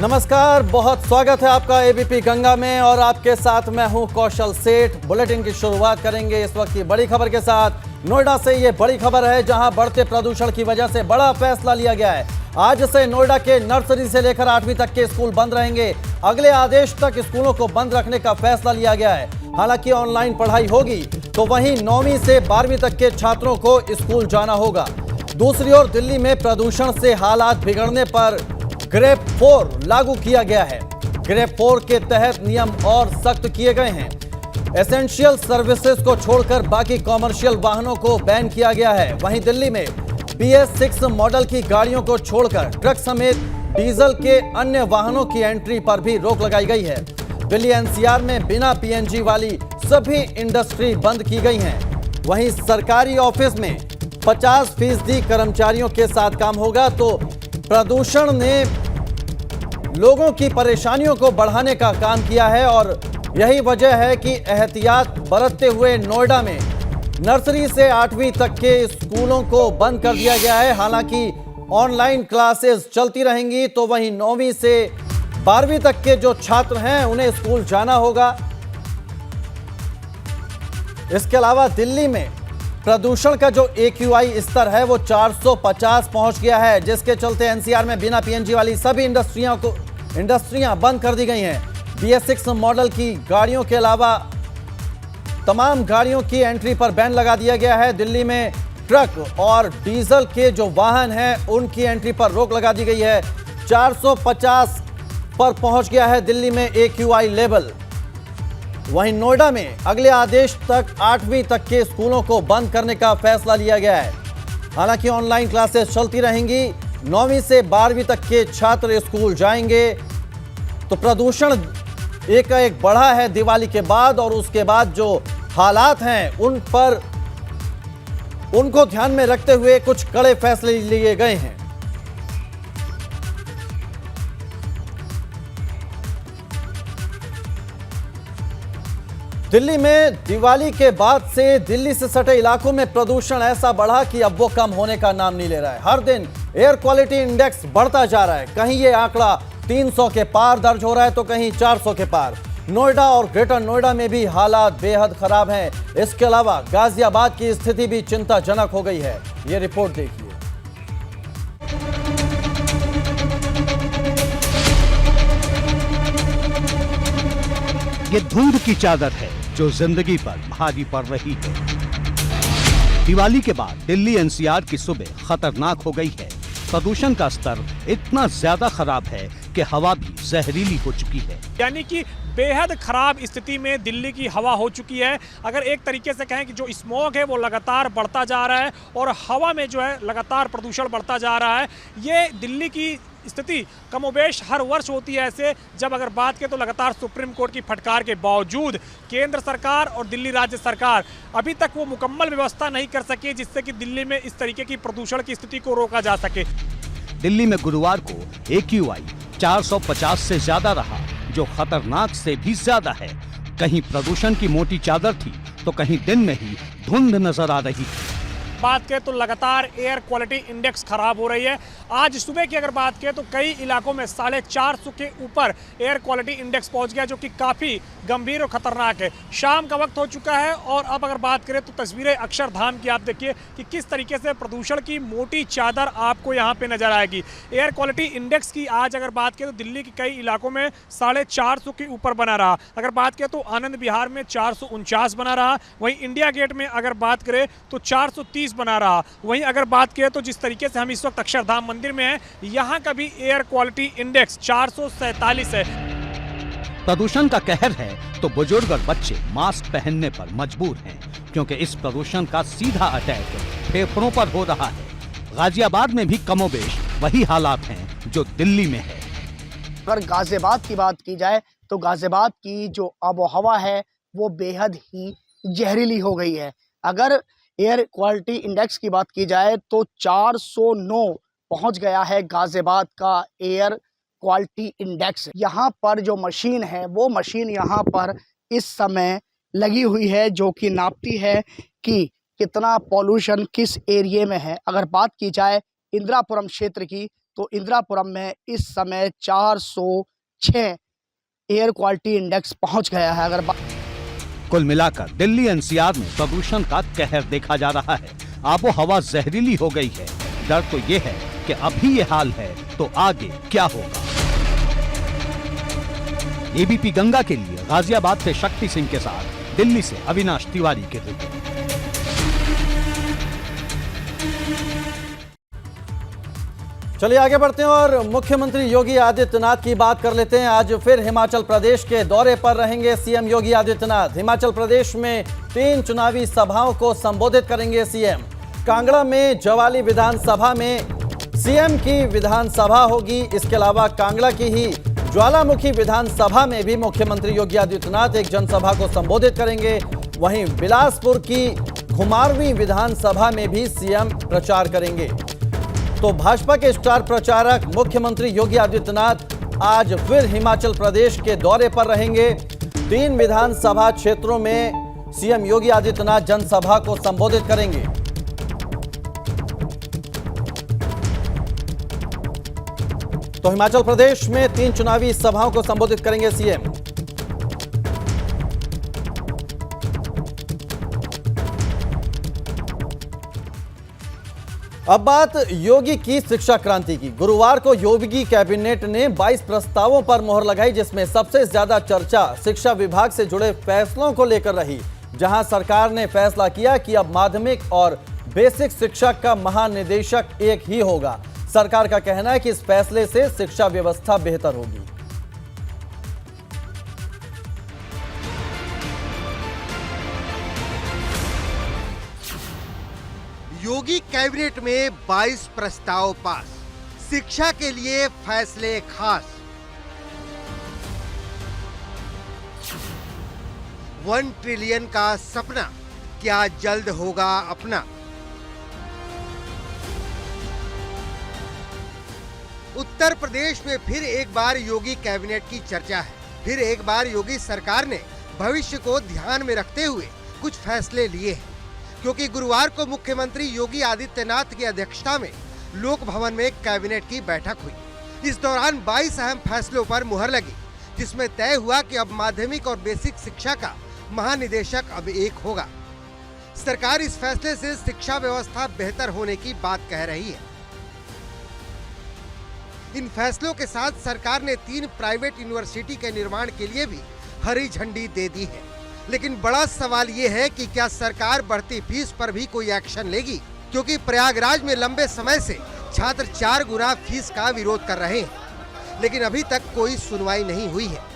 नमस्कार, बहुत स्वागत है आपका एबीपी गंगा में और आपके साथ मैं हूं कौशल सेठ। बुलेटिन की शुरुआत करेंगे इस वक्त की बड़ी खबर के साथ। नोएडा से ये बड़ी खबर है जहां बढ़ते प्रदूषण की वजह से बड़ा फैसला लिया गया है। आज से नोएडा के नर्सरी से लेकर 8वीं तक के स्कूल बंद रहेंगे। अगले आदेश तक स्कूलों को बंद रखने का फैसला लिया गया है। हालांकि ऑनलाइन पढ़ाई होगी तो वहीं 9वीं से 12वीं तक के छात्रों को स्कूल जाना होगा। दूसरी ओर दिल्ली में प्रदूषण से हालात बिगड़ने पर ग्रेड 4 लागू किया गया है। ग्रेड 4 के तहत नियम और सख्त किए गए हैं। एसेंशियल सर्विसेज को छोड़कर बाकी कॉमर्शियल वाहनों को बैन किया गया है। वहीं दिल्ली में BS6 मॉडल की गाड़ियों को छोड़कर ट्रक समेत डीजल के अन्य वाहनों की एंट्री पर भी रोक लगाई गई है। दिल्ली NCR में बिना PNG वाली सभी इंडस्ट्री बंद की गई हैं। वहीं सरकारी ऑफिस में 50% कर्मचारियों के साथ काम होगा। तो प्रदूषण ने लोगों की परेशानियों को बढ़ाने का काम किया है और यही वजह है कि एहतियात बरतते हुए नोएडा में नर्सरी से 8वीं तक के स्कूलों को बंद कर दिया गया है। हालांकि ऑनलाइन क्लासेस चलती रहेंगी तो वहीं 9वीं से 12वीं तक के जो छात्र हैं उन्हें स्कूल जाना होगा। इसके अलावा दिल्ली में प्रदूषण का जो AQI स्तर है वो 450 पहुंच गया है, जिसके चलते NCR में बिना PNG वाली सभी इंडस्ट्रियां बंद कर दी गई हैं। BS6 मॉडल की गाड़ियों के अलावा तमाम गाड़ियों की एंट्री पर बैन लगा दिया गया है। दिल्ली में ट्रक और डीजल के जो वाहन हैं उनकी एंट्री पर रोक लगा दी गई है। 450 पर पहुंच गया है दिल्ली में AQI लेवल। वहीं नोएडा में अगले आदेश तक 8वीं तक के स्कूलों को बंद करने का फैसला लिया गया है। हालांकि ऑनलाइन क्लासेस चलती रहेंगी। 9वीं से 12वीं तक के छात्र स्कूल जाएंगे। तो प्रदूषण एक बढ़ा है दिवाली के बाद और उसके बाद जो हालात हैं उन पर उनको ध्यान में रखते हुए कुछ कड़े फैसले लिए गए हैं। दिल्ली में दिवाली के बाद से दिल्ली से सटे इलाकों में प्रदूषण ऐसा बढ़ा कि अब वो कम होने का नाम नहीं ले रहा है। हर दिन एयर क्वालिटी इंडेक्स बढ़ता जा रहा है। कहीं ये आंकड़ा 300 के पार दर्ज हो रहा है तो कहीं 400 के पार। नोएडा और ग्रेटर नोएडा में भी हालात बेहद खराब हैं। इसके अलावा गाजियाबाद की स्थिति भी चिंताजनक हो गई है। ये रिपोर्ट देखिए। ये धुंध की चादर है जो जिंदगी पर भारी पड़ रही है। दिवाली के बाद दिल्ली NCR की सुबह खतरनाक हो गई है। प्रदूषण का स्तर इतना ज्यादा खराब है कि हवा भी जहरीली हो चुकी है। यानी कि बेहद खराब स्थिति में दिल्ली की हवा हो चुकी है। अगर एक तरीके से कहें कि जो स्मॉग है वो लगातार बढ़ता जा रहा है और हवा में जो है लगातार प्रदूषण बढ़ता जा रहा है। ये दिल्ली की स्थिति कमोबेश हर वर्ष होती है ऐसे। जब अगर बात करें तो लगातार सुप्रीम कोर्ट की फटकार के बावजूद केंद्र सरकार और दिल्ली राज्य सरकार अभी तक वो मुकम्मल व्यवस्था नहीं कर सके जिससे कि दिल्ली में इस तरीके की प्रदूषण की स्थिति को रोका जा सके। दिल्ली में गुरुवार को AQI 450 से ज्यादा रहा, जो खतरनाक से भी ज्यादा है। कहीं प्रदूषण की मोटी चादर थी तो कहीं दिन में ही धुंध नजर आ रही थी। बात करें तो लगातार एयर क्वालिटी इंडेक्स खराब हो रही है। आज सुबह की अगर बात करें तो कई इलाकों में 450 के ऊपर एयर क्वालिटी इंडेक्स पहुंच गया, जो कि काफ़ी गंभीर और खतरनाक है। शाम का वक्त हो चुका है और अब अगर बात करें तो तस्वीरें अक्षरधाम की आप देखिए कि किस तरीके से प्रदूषण की मोटी चादर आपको यहाँ पे नजर आएगी। एयर क्वालिटी इंडेक्स की आज अगर बात करें तो दिल्ली के कई इलाकों में 450 के ऊपर बना रहा। अगर बात करें तो आनंद विहार में 449 बना रहा। वहीं इंडिया गेट में अगर बात करें तो 430 बना रहा। वहीं अगर बात करें तो जिस तरीके से हम इस वक्त अक्षरधाम मंदिर में हैं, यहाँ का भी एयर क्वालिटी इंडेक्स 447 है। प्रदूषण का कहर है तो बुजुर्ग और बच्चे मास्क पहनने पर मजबूर हैं, क्योंकि इस प्रदूषण का सीधा अटैक फेफड़ों पर हो रहा है। गाजियाबाद में भी कमोबेश वही हालात हैं जो दिल्ली में है। अगर गाजियाबाद की बात की जाए तो गाजियाबाद की जो आबोहवा है वो बेहद ही जहरीली हो गई है। अगर एयर क्वालिटी इंडेक्स की बात की जाए तो 409 पहुंच गया है गाजियाबाद का एयर क्वालिटी इंडेक्स। यहाँ पर जो मशीन है वो मशीन यहाँ पर इस समय लगी हुई है जो कि नापती है कि कितना पॉल्यूशन किस एरिया में है। अगर बात की जाए इंदिरापुरम क्षेत्र की तो इंदिरापुरम में इस समय 406 एयर क्वालिटी इंडेक्स पहुंच गया है। अगर कुल मिलाकर दिल्ली एनसीआर में प्रदूषण का कहर देखा जा रहा है। आबो हवा जहरीली हो गई है। डर तो ये है कि अभी ये हाल है तो आगे क्या होगा। एबीपी गंगा के लिए गाजियाबाद से शक्ति सिंह के साथ दिल्ली से अविनाश तिवारी की रिपोर्ट। चलिए आगे बढ़ते हैं और मुख्यमंत्री योगी आदित्यनाथ की बात कर लेते हैं। आज फिर हिमाचल प्रदेश के दौरे पर रहेंगे सीएम योगी आदित्यनाथ। हिमाचल प्रदेश में 3 चुनावी सभाओं को संबोधित करेंगे सीएम। कांगड़ा में जवाली विधानसभा में सीएम की विधानसभा होगी। इसके अलावा कांगड़ा की ही ज्वालामुखी विधानसभा में भी मुख्यमंत्री योगी आदित्यनाथ एक जनसभा को संबोधित करेंगे। वहीं बिलासपुर की घुमारवीं विधानसभा में भी सीएम प्रचार करेंगे। तो भाजपा के स्टार प्रचारक मुख्यमंत्री योगी आदित्यनाथ आज फिर हिमाचल प्रदेश के दौरे पर रहेंगे। 3 विधानसभा क्षेत्रों में सीएम योगी आदित्यनाथ जनसभा को संबोधित करेंगे। तो हिमाचल प्रदेश में 3 चुनावी सभाओं को संबोधित करेंगे सीएम। अब बात योगी की शिक्षा क्रांति की। गुरुवार को योगी कैबिनेट ने 22 प्रस्तावों पर मोहर लगाई, जिसमें सबसे ज्यादा चर्चा शिक्षा विभाग से जुड़े फैसलों को लेकर रही। जहां सरकार ने फैसला किया कि अब माध्यमिक और बेसिक शिक्षा का महानिदेशक एक ही होगा। सरकार का कहना है कि इस फैसले से शिक्षा व्यवस्था बेहतर होगी। योगी कैबिनेट में 22 प्रस्ताव पास, शिक्षा के लिए फैसले खास। 1 ट्रिलियन का सपना क्या जल्द होगा अपना। उत्तर प्रदेश में फिर एक बार योगी कैबिनेट की चर्चा है। फिर एक बार योगी सरकार ने भविष्य को ध्यान में रखते हुए कुछ फैसले लिए हैं, क्योंकि गुरुवार को मुख्यमंत्री योगी आदित्यनाथ की अध्यक्षता में लोक भवन में कैबिनेट की बैठक हुई। इस दौरान 22 अहम फैसलों पर मुहर लगी, जिसमें तय हुआ कि अब माध्यमिक और बेसिक शिक्षा का महानिदेशक अब एक होगा। सरकार इस फैसले से शिक्षा व्यवस्था बेहतर होने की बात कह रही है। इन फैसलों के साथ सरकार ने 3 प्राइवेट यूनिवर्सिटी के निर्माण के लिए भी हरी झंडी दे दी है। लेकिन बड़ा सवाल ये है कि क्या सरकार बढ़ती फीस पर भी कोई एक्शन लेगी, क्योंकि प्रयागराज में लंबे समय से छात्र 4 गुना फीस का विरोध कर रहे हैं, लेकिन अभी तक कोई सुनवाई नहीं हुई है।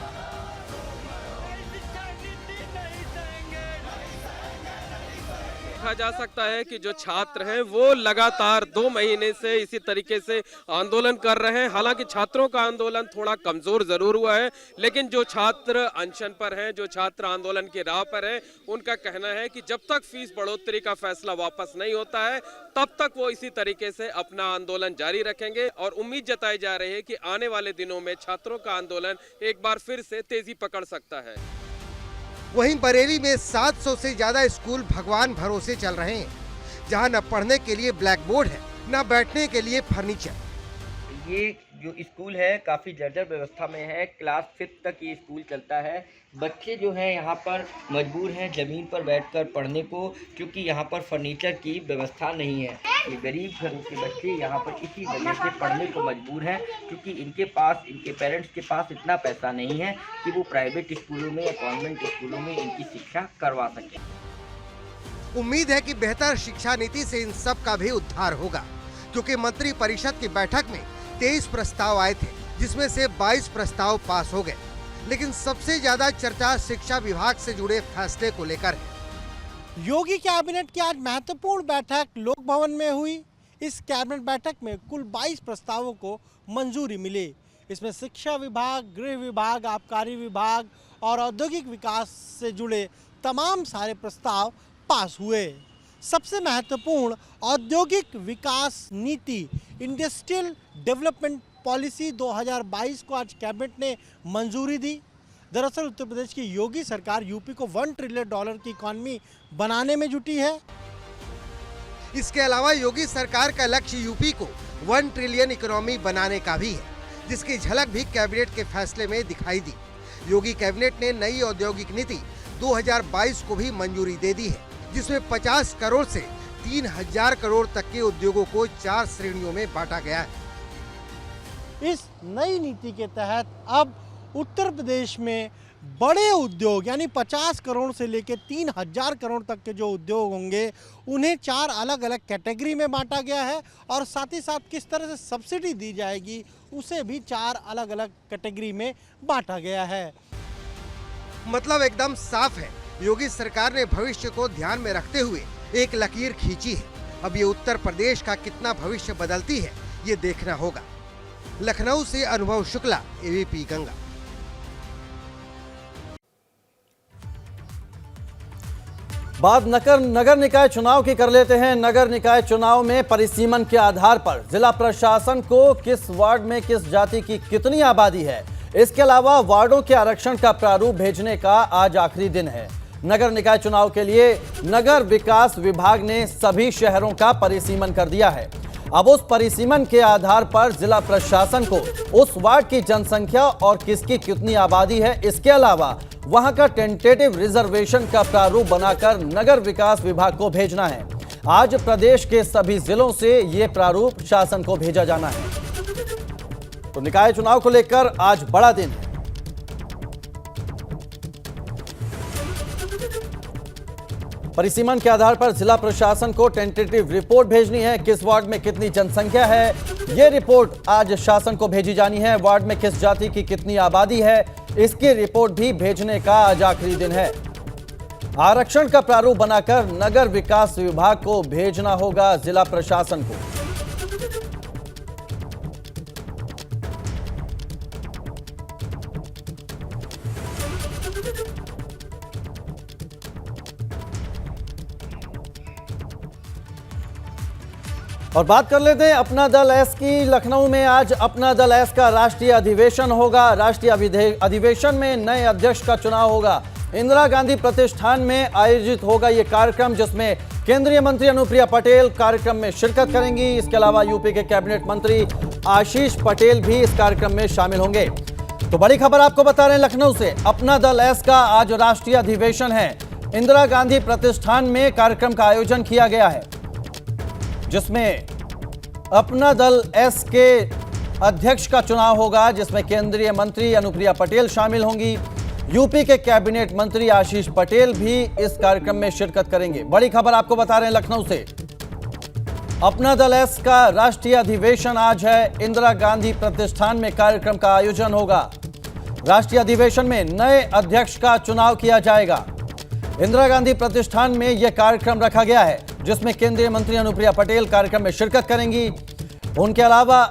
देखा जा सकता है कि जो छात्र हैं वो लगातार 2 महीने से इसी तरीके से आंदोलन कर रहे हैं। हालांकि छात्रों का आंदोलन थोड़ा कमजोर जरूर हुआ है, लेकिन जो छात्र अनशन पर हैं, जो छात्र आंदोलन की राह पर हैं, उनका कहना है कि जब तक फीस बढ़ोतरी का फैसला वापस नहीं होता है तब तक वो इसी तरीके से अपना आंदोलन जारी रखेंगे। और उम्मीद जताई जा रही है कि आने वाले दिनों में छात्रों का आंदोलन एक बार फिर से तेजी पकड़ सकता है। वहीं बरेली में 700 से ज्यादा स्कूल भगवान भरोसे चल रहे हैं, जहां न पढ़ने के लिए ब्लैक बोर्ड है, न बैठने के लिए फर्नीचर। ये जो स्कूल है काफ़ी जर्जर व्यवस्था में है। क्लास 5 तक ये स्कूल चलता है। बच्चे जो हैं यहाँ पर मजबूर हैं ज़मीन पर बैठकर पढ़ने को, क्योंकि यहाँ पर फर्नीचर की व्यवस्था नहीं है। ये गरीब घरों के बच्चे यहाँ पर इसी वजह से पढ़ने को मजबूर हैं, क्योंकि इनके पेरेंट्स के पास इतना पैसा नहीं है कि वो प्राइवेट स्कूलों में या कॉन्वेंट स्कूलों में इनकी शिक्षा करवा सकें। उम्मीद है कि बेहतर शिक्षा नीति से इन सब का भी उद्धार होगा, क्योंकि मंत्री परिषद की बैठक में 23 प्रस्ताव आए थे, जिसमें से 22 प्रस्ताव पास हो गए। लेकिन सबसे ज्यादा चर्चा शिक्षा विभाग से जुड़े फैसले को लेकर है। योगी कैबिनेट की आज महत्वपूर्ण बैठक लोक भवन में हुई। इस कैबिनेट बैठक में कुल 22 प्रस्तावों को मंजूरी मिली। इसमें शिक्षा विभाग, गृह विभाग, आबकारी विभाग और औद्योगिक विकास से जुड़े तमाम सारे प्रस्ताव पास हुए। सबसे महत्वपूर्ण औद्योगिक विकास नीति, इंडस्ट्रियल डेवलपमेंट पॉलिसी 2022 को आज कैबिनेट ने मंजूरी दी। दरअसल उत्तर प्रदेश की योगी सरकार यूपी को $1 ट्रिलियन की इकॉनमी बनाने में जुटी है। इसके अलावा योगी सरकार का लक्ष्य यूपी को 1 ट्रिलियन इकोनॉमी बनाने का भी है, जिसकी झलक भी कैबिनेट के फैसले में दिखाई दी। योगी कैबिनेट ने नई औद्योगिक नीति 2022 को भी मंजूरी दे दी है, जिसमें 50 करोड़ से 3000 करोड़ तक के उद्योगों को 4 श्रेणियों में बांटा गया है। इस नई नीति के तहत अब उत्तर प्रदेश में बड़े उद्योग यानी 50 करोड़ से लेकर 3000 करोड़ तक के जो उद्योग होंगे उन्हें 4 अलग अलग कैटेगरी में बांटा गया है और साथ ही साथ किस तरह से सब्सिडी दी जाएगी उसे भी 4 अलग अलग कैटेगरी में बांटा गया है। मतलब एकदम साफ है, योगी सरकार ने भविष्य को ध्यान में रखते हुए एक लकीर खींची है। अब ये उत्तर प्रदेश का कितना भविष्य बदलती है ये देखना होगा। लखनऊ से अनुभव शुक्ला, एबीपी गंगा। बात नगर निकाय चुनाव की कर लेते हैं। नगर निकाय चुनाव में परिसीमन के आधार पर जिला प्रशासन को किस वार्ड में किस जाति की कितनी आबादी है, इसके अलावा वार्डों के आरक्षण का प्रारूप भेजने का आज आखिरी दिन है। नगर निकाय चुनाव के लिए नगर विकास विभाग ने सभी शहरों का परिसीमन कर दिया है। अब उस परिसीमन के आधार पर जिला प्रशासन को उस वार्ड की जनसंख्या और किसकी कितनी आबादी है, इसके अलावा वहां का टेंटेटिव रिजर्वेशन का प्रारूप बनाकर नगर विकास विभाग को भेजना है। आज प्रदेश के सभी जिलों से ये प्रारूप शासन को भेजा जाना है। तो निकाय चुनाव को लेकर आज बड़ा दिन है। परिसीमन के आधार पर जिला प्रशासन को टेंटेटिव रिपोर्ट भेजनी है। किस वार्ड में कितनी जनसंख्या है, यह रिपोर्ट आज शासन को भेजी जानी है। वार्ड में किस जाति की कितनी आबादी है, इसकी रिपोर्ट भी भेजने का आज आखिरी दिन है। आरक्षण का प्रारूप बनाकर नगर विकास विभाग को भेजना होगा जिला प्रशासन को। और बात कर लेते हैं अपना दल एस की। लखनऊ में आज अपना दल एस का राष्ट्रीय अधिवेशन होगा। राष्ट्रीय अधिवेशन में नए अध्यक्ष का चुनाव होगा। इंदिरा गांधी प्रतिष्ठान में आयोजित होगा ये कार्यक्रम, जिसमें केंद्रीय मंत्री अनुप्रिया पटेल कार्यक्रम में शिरकत करेंगी। इसके अलावा यूपी के कैबिनेट मंत्री आशीष पटेल भी इस कार्यक्रम में शामिल होंगे। तो बड़ी खबर आपको बता रहे हैं लखनऊ से, अपना दल एस का आज राष्ट्रीय अधिवेशन है। इंदिरा गांधी प्रतिष्ठान में कार्यक्रम का आयोजन किया गया है, जिसमें अपना दल एस के अध्यक्ष का चुनाव होगा, जिसमें केंद्रीय मंत्री अनुप्रिया पटेल शामिल होंगी। यूपी के कैबिनेट मंत्री आशीष पटेल भी इस कार्यक्रम में शिरकत करेंगे। बड़ी खबर आपको बता रहे हैं लखनऊ से, अपना दल एस का राष्ट्रीय अधिवेशन आज है। इंदिरा गांधी प्रतिष्ठान में कार्यक्रम का आयोजन होगा। राष्ट्रीय अधिवेशन में नए अध्यक्ष का चुनाव किया जाएगा। इंदिरा गांधी प्रतिष्ठान में यह कार्यक्रम रखा गया है, जिसमें केंद्रीय मंत्री अनुप्रिया पटेल कार्यक्रम में शिरकत करेंगी। उनके अलावा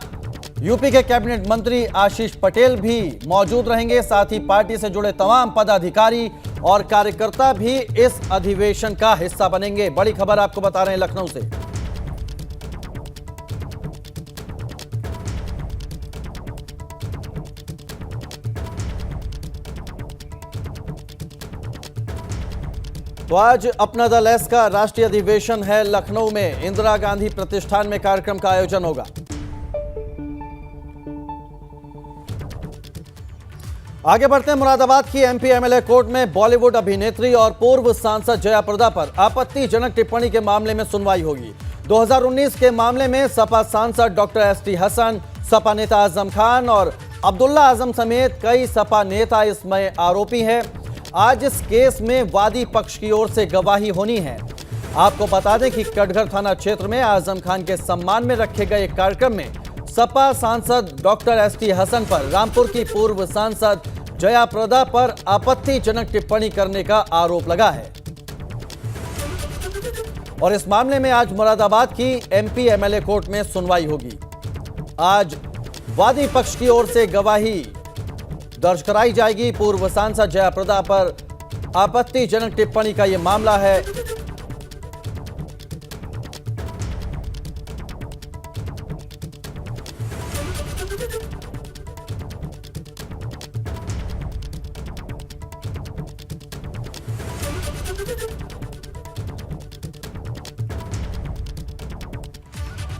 यूपी के कैबिनेट मंत्री आशीष पटेल भी मौजूद रहेंगे। साथ ही पार्टी से जुड़े तमाम पदाधिकारी और कार्यकर्ता भी इस अधिवेशन का हिस्सा बनेंगे। बड़ी खबर आपको बता रहे हैं लखनऊ से। तो आज अपना दल एस का राष्ट्रीय अधिवेशन है लखनऊ में। इंदिरा गांधी प्रतिष्ठान में कार्यक्रम का आयोजन होगा। आगे बढ़ते हैं। मुरादाबाद की एमपी एमएलए कोर्ट में बॉलीवुड अभिनेत्री और पूर्व सांसद जया प्रदा पर आपत्तिजनक टिप्पणी के मामले में सुनवाई होगी। 2019 के मामले में सपा सांसद डॉक्टर एसटी हसन, सपा नेता आजम खान और अब्दुल्ला आजम समेत कई सपा नेता इसमें आरोपी हैं। आज इस केस में वादी पक्ष की ओर से गवाही होनी है। आपको बता दें कि कटघर थाना क्षेत्र में आजम खान के सम्मान में रखे गए कार्यक्रम में सपा सांसद डॉक्टर एसटी हसन पर रामपुर की पूर्व सांसद जया प्रदा पर आपत्तिजनक टिप्पणी करने का आरोप लगा है। और इस मामले में आज मुरादाबाद की एमपी एमएलए कोर्ट में सुनवाई होगी। आज वादी पक्ष की ओर से गवाही दर्ज कराई जाएगी। पूर्व सांसद जया प्रदा पर आपत्तिजनक टिप्पणी का यह मामला है।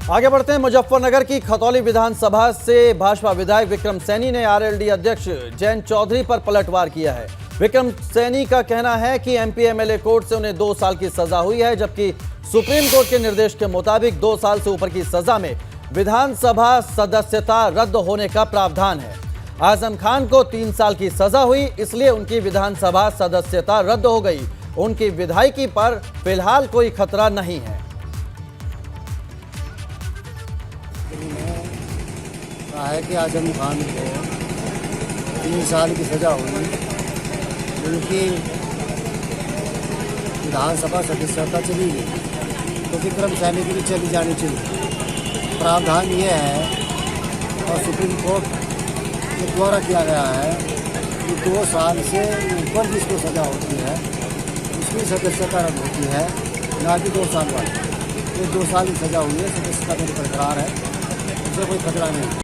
आगे बढ़ते हैं। मुजफ्फरनगर की खतौली विधानसभा से भाजपा विधायक विक्रम सैनी ने आरएलडी अध्यक्ष जयंत चौधरी पर पलटवार किया है। विक्रम सैनी का कहना है कि एमपी एमएलए कोर्ट से उन्हें 2 साल की सजा हुई है, जबकि सुप्रीम कोर्ट के निर्देश के मुताबिक 2 साल से ऊपर की सजा में विधानसभा सदस्यता रद्द होने का प्रावधान है। आजम खान को 3 साल की सजा हुई, इसलिए उनकी विधानसभा सदस्यता रद्द हो गई। उनकी विधायकी पर फिलहाल कोई खतरा नहीं है। कहा है कि आजम खान को 3 साल की सजा हुई, उनकी विधानसभा सदस्यता चली गई, तो विक्रम सैनी की भी चली जानी चाहिए। प्रावधान ये है और सुप्रीम कोर्ट के द्वारा किया गया है कि 2 साल से ऊपर जिसको सजा होती है उसकी सदस्यता रद्द होती है, ना कि 2 साल वाली। ये 2 साल की सजा हुई है, सदस्यता मेरी बरकरार है, उससे कोई खतरा नहीं।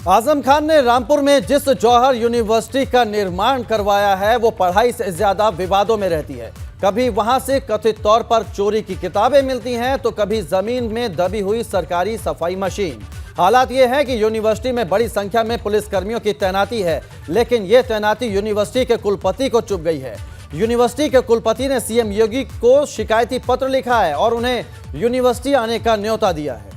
आजम खान ने रामपुर में जिस जौहर यूनिवर्सिटी का निर्माण करवाया है वो पढ़ाई से ज्यादा विवादों में रहती है। कभी वहां से कथित तौर पर चोरी की किताबें मिलती हैं तो कभी जमीन में दबी हुई सरकारी सफाई मशीन। हालात ये है कि यूनिवर्सिटी में बड़ी संख्या में पुलिसकर्मियों की तैनाती है, लेकिन ये तैनाती यूनिवर्सिटी के कुलपति को चुभ गई है। यूनिवर्सिटी के कुलपति ने सीएम योगी को शिकायती पत्र लिखा है और उन्हें यूनिवर्सिटी आने का न्योता दिया है।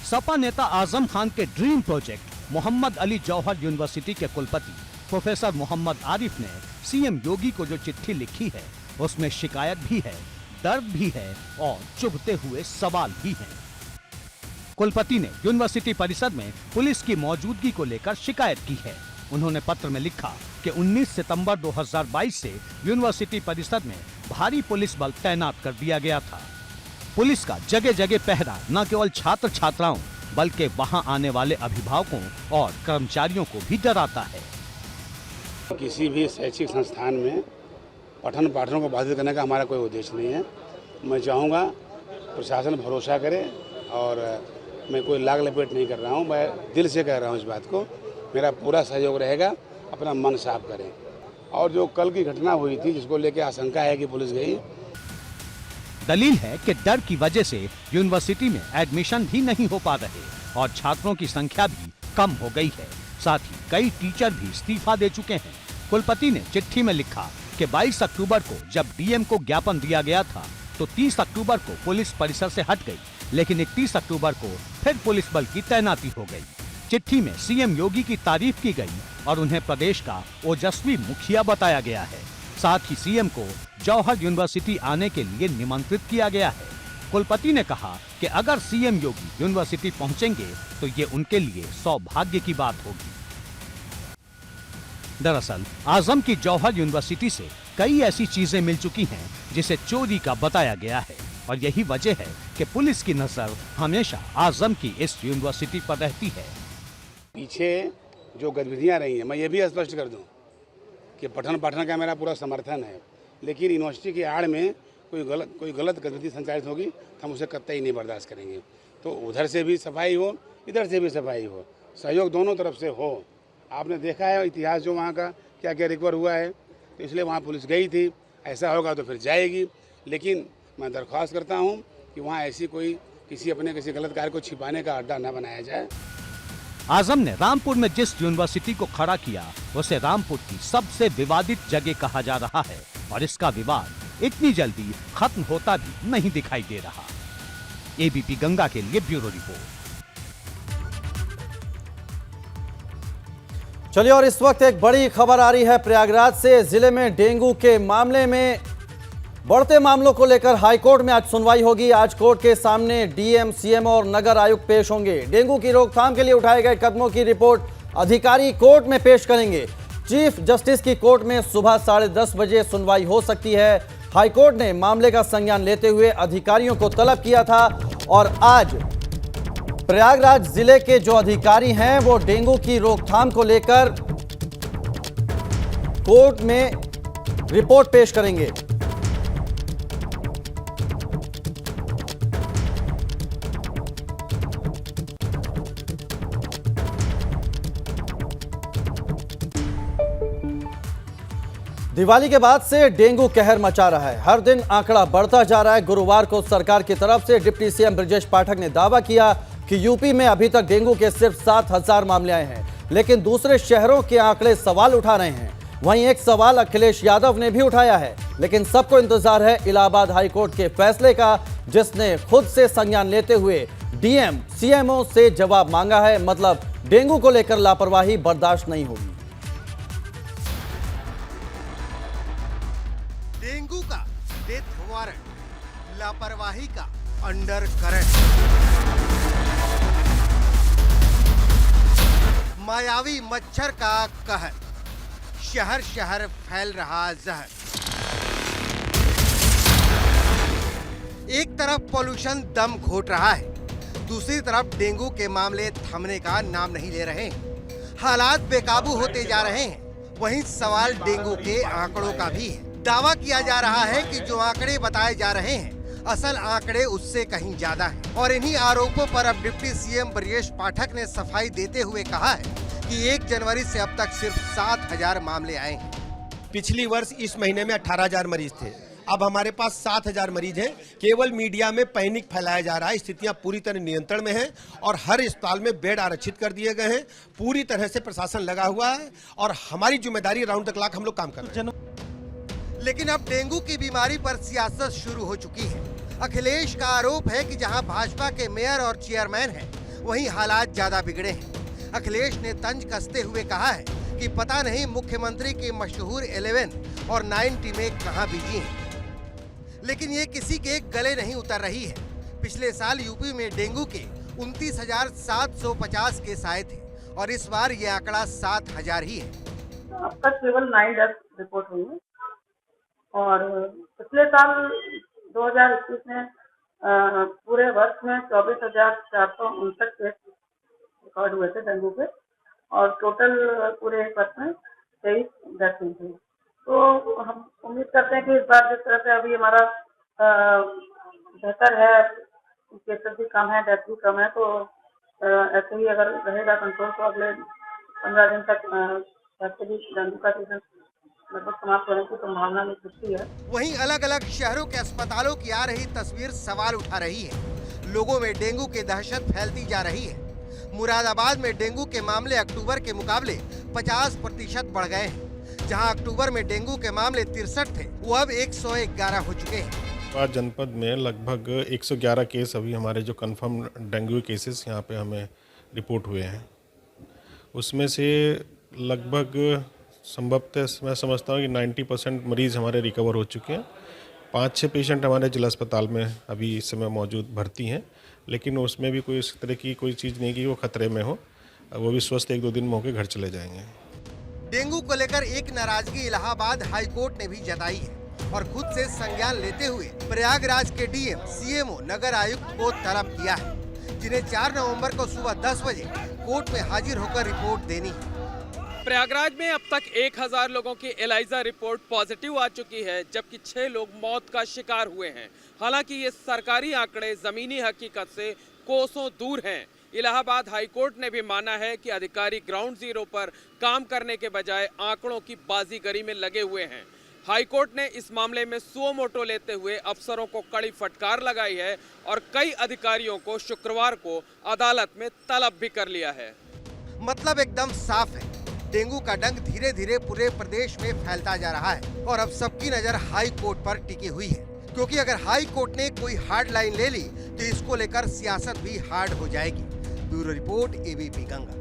सपा नेता आजम खान के ड्रीम प्रोजेक्ट मोहम्मद अली जौहर यूनिवर्सिटी के कुलपति प्रोफेसर मोहम्मद आरिफ ने सीएम योगी को जो चिट्ठी लिखी है उसमें शिकायत भी है, दर्द भी है और चुभते हुए सवाल भी हैं। कुलपति ने यूनिवर्सिटी परिसर में पुलिस की मौजूदगी को लेकर शिकायत की है। उन्होंने पत्र में लिखा कि 19 सितंबर 2022 से यूनिवर्सिटी परिसर में भारी पुलिस बल तैनात कर दिया गया था। पुलिस का जगह जगह पहरा न केवल छात्र छात्राओं बल्कि वहां आने वाले अभिभावकों और कर्मचारियों को भी डराता है। किसी भी शैक्षिक संस्थान में पठन पाठनों को बाधित करने का हमारा कोई उद्देश्य नहीं है। मैं चाहूँगा प्रशासन भरोसा करे और मैं कोई लाग लपेट नहीं कर रहा हूँ, मैं दिल से कह रहा हूँ इस बात को। मेरा पूरा सहयोग रहेगा, अपना मन साफ करें। और जो कल की घटना हुई थी जिसको लेकर आशंका है कि पुलिस गई, दलील है कि डर की वजह से यूनिवर्सिटी में एडमिशन भी नहीं हो पा रहे और छात्रों की संख्या भी कम हो गई है। साथ ही कई टीचर भी इस्तीफा दे चुके हैं। कुलपति ने चिट्ठी में लिखा कि 22 अक्टूबर को जब डीएम को ज्ञापन दिया गया था तो 30 अक्टूबर को पुलिस परिसर से हट गई, लेकिन 31 अक्टूबर को फिर पुलिस बल की तैनाती हो गई। चिट्ठी में सीएम योगी की तारीफ की गई और उन्हें प्रदेश का ओजस्वी मुखिया बताया गया है। साथ ही सीएम को जौहर यूनिवर्सिटी आने के लिए निमंत्रित किया गया है। कुलपति ने कहा कि अगर सीएम योगी यूनिवर्सिटी पहुंचेंगे तो ये उनके लिए सौभाग्य की बात होगी। दरअसल आजम की जौहर यूनिवर्सिटी से कई ऐसी चीजें मिल चुकी हैं जिसे चोरी का बताया गया है और यही वजह है कि पुलिस की नजर हमेशा आजम की इस यूनिवर्सिटी पर रहती है। पीछे जो गतिविधियाँ रही हैं, मैं ये भी स्पष्ट कर दूँ कि पठन पाठन का मेरा पूरा समर्थन है, लेकिन यूनिवर्सिटी की आड़ में कोई गलत गतिविधि संचालित होगी तो हम उसे कतई नहीं बर्दाश्त करेंगे। तो उधर से भी सफाई हो, इधर से भी सफाई हो, सहयोग दोनों तरफ से हो। आपने देखा है इतिहास जो वहाँ का क्या क्या रिकवर हुआ है, तो इसलिए वहाँ पुलिस गई थी। ऐसा होगा तो फिर जाएगी, लेकिन मैं दरख्वास्त करता हूँ कि वहाँ ऐसी किसी गलत कार्य को छिपाने का अड्डा न बनाया जाए। आजम ने रामपुर में जिस यूनिवर्सिटी को खड़ा किया उसे रामपुर की सबसे विवादित जगह कहा जा रहा है और इसका विवाद इतनी जल्दी खत्म होता भी नहीं दिखाई दे रहा। एबीपी गंगा के लिए ब्यूरो रिपोर्ट। चलिए और इस वक्त एक बड़ी खबर आ रही है प्रयागराज से। जिले में डेंगू के मामले में बढ़ते मामलों को लेकर हाईकोर्ट में आज सुनवाई होगी। आज कोर्ट के सामने डीएम, सीएम और नगर आयुक्त पेश होंगे। डेंगू की रोकथाम के लिए उठाए गए कदमों की रिपोर्ट अधिकारी कोर्ट में पेश करेंगे। चीफ जस्टिस की कोर्ट में सुबह 10:30 बजे सुनवाई हो सकती है। हाईकोर्ट ने मामले का संज्ञान लेते हुए अधिकारियों को तलब किया था और आज प्रयागराज जिले के जो अधिकारी हैं वो डेंगू की रोकथाम को लेकर कोर्ट में रिपोर्ट पेश करेंगे। दिवाली के बाद से डेंगू कहर मचा रहा है। हर दिन आंकड़ा बढ़ता जा रहा है। गुरुवार को सरकार की तरफ से डिप्टी सीएम ब्रजेश पाठक ने दावा किया कि यूपी में अभी तक डेंगू के सिर्फ 7,000 मामले आए हैं, लेकिन दूसरे शहरों के आंकड़े सवाल उठा रहे हैं। वहीं एक सवाल अखिलेश यादव ने भी उठाया है, लेकिन सबको इंतजार है इलाहाबाद हाईकोर्ट के फैसले का, जिसने खुद से संज्ञान लेते हुए डीएम सीएमओ से जवाब मांगा है। मतलब डेंगू को लेकर लापरवाही बर्दाश्त नहीं होगी। डेंगू का डेथ वारंट, लापरवाही का अंडर करंट, मायावी मच्छर का कहर, शहर शहर फैल रहा जहर। एक तरफ पॉल्यूशन दम घोट रहा है, दूसरी तरफ डेंगू के मामले थमने का नाम नहीं ले रहे हैं। हालात बेकाबू होते जा रहे हैं। वहीं सवाल डेंगू के आंकड़ों का भी है। दावा किया जा रहा है कि जो आंकड़े बताए जा रहे हैं, असल आंकड़े उससे कहीं ज्यादा हैं। और इन्हीं आरोपों पर अब डिप्टी सीएम ब्रजेश पाठक ने सफाई देते हुए कहा है कि 1 जनवरी से अब तक सिर्फ 7,000 मामले आए हैं। पिछली वर्ष इस महीने में 18,000 मरीज थे, अब हमारे पास 7,000 मरीज हैं। केवल मीडिया में पैनिक फैलाया जा रहा है। स्थितियां पूरी तरह नियंत्रण में हैं और हर अस्पताल में बेड आरक्षित कर दिए गए हैं। पूरी तरह से प्रशासन लगा हुआ है और हमारी जिम्मेदारी राउंड द क्लॉक हम लोग काम कर रहे हैं। लेकिन अब डेंगू की बीमारी पर सियासत शुरू हो चुकी है। अखिलेश का आरोप है कि जहां भाजपा के मेयर और चेयरमैन हैं, वहीं हालात ज्यादा बिगड़े हैं। अखिलेश ने तंज कसते हुए कहा है कि पता नहीं मुख्यमंत्री की मशहूर 11 और 9 टीमें कहां बिजी हैं। लेकिन ये किसी के गले नहीं उतर रही है। पिछले साल यूपी में डेंगू के 29,750 केस आए थे और इस बार ये आंकड़ा 7,000 ही है। अब तक केवल 9 डेथ रिपोर्ट हुई है और पिछले साल 2021 में पूरे वर्ष में 24,459 केस रिकॉर्ड हुए थे डेंगू के और टोटल पूरे एक वर्ष में 23 डेथ हुई थी। तो हम उम्मीद करते हैं कि इस बार जिस तरह से अभी हमारा बेहतर है, केसेस भी कम है, डेथ भी कम है, तो ऐसे ही अगर रहेगा कंट्रोल तो अगले 15 दिन तक वैसे भी डेंगू का सीजन लगभग समाप्त होने की संभावना में दिखती है। वहीं अलग अलग शहरों के अस्पतालों की आ रही तस्वीर सवाल उठा रही है। लोगों में डेंगू की दहशत फैलती जा रही है। मुरादाबाद में डेंगू के मामले अक्टूबर के मुकाबले 50% बढ़ गए हैं। जहां अक्टूबर में डेंगू के मामले 63 थे, वो अब 111 हो चुके हैं। जनपद में लगभग 111 केस अभी हमारे जो कंफर्म डेंगू केसेस यहाँ पे हमें रिपोर्ट हुए हैं, उसमें से लगभग संभवतः मैं समझता हूँ कि 90% मरीज हमारे रिकवर हो चुके हैं। 5-6 पेशेंट हमारे जिला अस्पताल में अभी इस समय मौजूद भर्ती हैं, लेकिन उसमें भी कोई इस तरह की कोई चीज़ नहीं कि वो खतरे में हो। वो भी स्वस्थ 1-2 दिन में होकर घर चले जाएंगे। डेंगू को लेकर एक नाराजगी इलाहाबाद हाईकोर्ट ने भी जताई है और खुद से संज्ञान लेते हुए प्रयागराज के डीएम सीएमओ नगर आयुक्त को तलब किया है, जिन्हें 4 नवंबर को सुबह 10 बजे कोर्ट में हाजिर होकर रिपोर्ट देनी है। प्रयागराज में अब तक 1,000 लोगों की एलाइजा रिपोर्ट पॉजिटिव आ चुकी है, जबकि 6 लोग मौत का शिकार हुए हैं। हालांकि ये सरकारी आंकड़े जमीनी हकीकत से कोसों दूर हैं। इलाहाबाद हाईकोर्ट ने भी माना है कि अधिकारी ग्राउंड जीरो पर काम करने के बजाय आंकड़ों की बाजीगरी में लगे हुए हैं। हाईकोर्ट ने इस मामले में सुओ मोटो लेते हुए अफसरों को कड़ी फटकार लगाई है और कई अधिकारियों को शुक्रवार को अदालत में तलब भी कर लिया है। मतलब एकदम साफ है, डेंगू का डंक धीरे धीरे पूरे प्रदेश में फैलता जा रहा है और अब सबकी नजर हाई कोर्ट पर टिकी हुई है, क्योंकि अगर हाई कोर्ट ने कोई हार्ड लाइन ले ली तो इसको लेकर सियासत भी हार्ड हो जाएगी। Bureau report, ABP Ganga.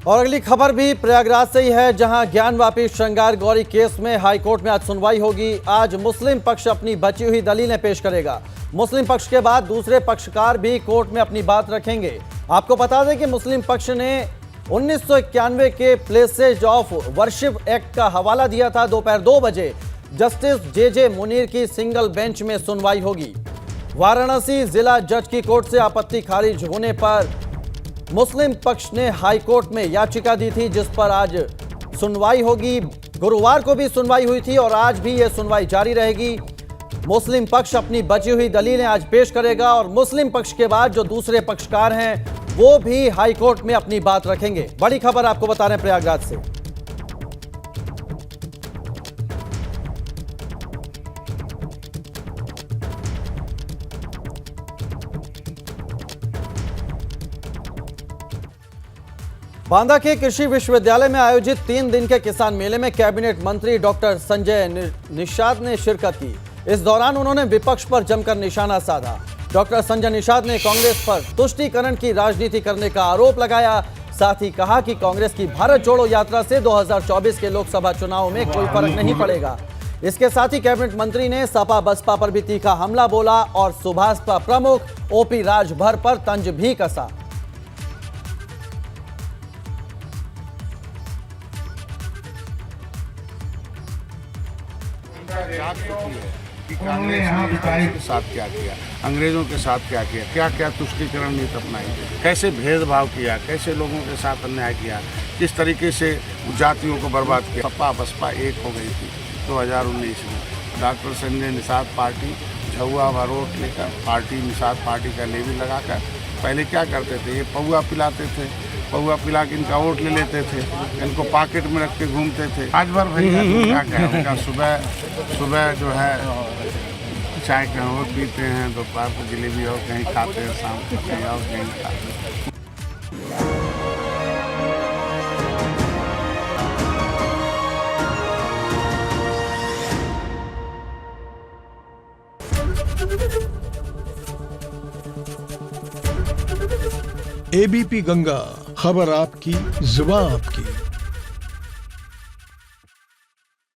और अगली खबर भी प्रयागराज से ही है, जहां ज्ञानवापी श्रृंगार गौरी केस में हाईकोर्ट में आज सुनवाई होगी। आज मुस्लिम पक्ष अपनी बची हुई दलीलें पेश करेगा। मुस्लिम पक्ष के बाद दूसरे पक्षकार भी कोर्ट में अपनी बात रखेंगे। आपको बता दें कि मुस्लिम पक्ष ने 1991 के प्लेसेज ऑफ वर्शिप एक्ट का हवाला दिया था। दोपहर 2 बजे जस्टिस जे मुनीर की सिंगल बेंच में सुनवाई होगी। वाराणसी जिला जज की कोर्ट से आपत्ति खारिज होने पर मुस्लिम पक्ष ने हाई कोर्ट में याचिका दी थी, जिस पर आज सुनवाई होगी। गुरुवार को भी सुनवाई हुई थी और आज भी यह सुनवाई जारी रहेगी। मुस्लिम पक्ष अपनी बची हुई दलीलें आज पेश करेगा और मुस्लिम पक्ष के बाद जो दूसरे पक्षकार हैं वो भी हाई कोर्ट में अपनी बात रखेंगे। बड़ी खबर आपको बता रहे हैं प्रयागराज से। बांदा के कृषि विश्वविद्यालय में आयोजित 3 दिन के किसान मेले में कैबिनेट मंत्री डॉक्टर संजय निषाद ने शिरकत की। इस दौरान उन्होंने विपक्ष पर जमकर निशाना साधा। डॉक्टर संजय निषाद ने कांग्रेस पर तुष्टीकरण की राजनीति करने का आरोप लगाया। साथ ही कहा कि कांग्रेस की भारत जोड़ो यात्रा से 2024 के लोकसभा चुनाव में कोई फर्क नहीं पड़ेगा। इसके साथ ही कैबिनेट मंत्री ने सपा बसपा पर भी तीखा हमला बोला और सुभाषपा प्रमुख ओपी राजभर पर तंज भी कसा। कि कांग्रेस ने के साथ क्या किया, अंग्रेजों के साथ क्या किया, क्या क्या तुष्टीकरण नीति अपनाई, कैसे भेदभाव किया, कैसे लोगों के साथ अन्याय किया, किस तरीके से जातियों को बर्बाद किया। सपा बसपा एक हो गई थी 2019 में। डॉक्टर संजय निषाद पार्टी झुआ भरोट लेकर पार्टी निषाद पार्टी का लेबल लगाकर पहले क्या करते थे, ये पौआ पिलाते थे, पौआ पिला के इनका वोट ले लेते थे, इनको पॉकेट में रख के घूमते थे। आज भर भैया क्या कहें, उनका सुबह जो है चाय का और पीते हैं, दोपहर को जलेबी और कहीं खाते हैं, शाम को कहीं और कहीं खाते हैं। एबीपी गंगा, खबर आपकी, जुबान आपकी।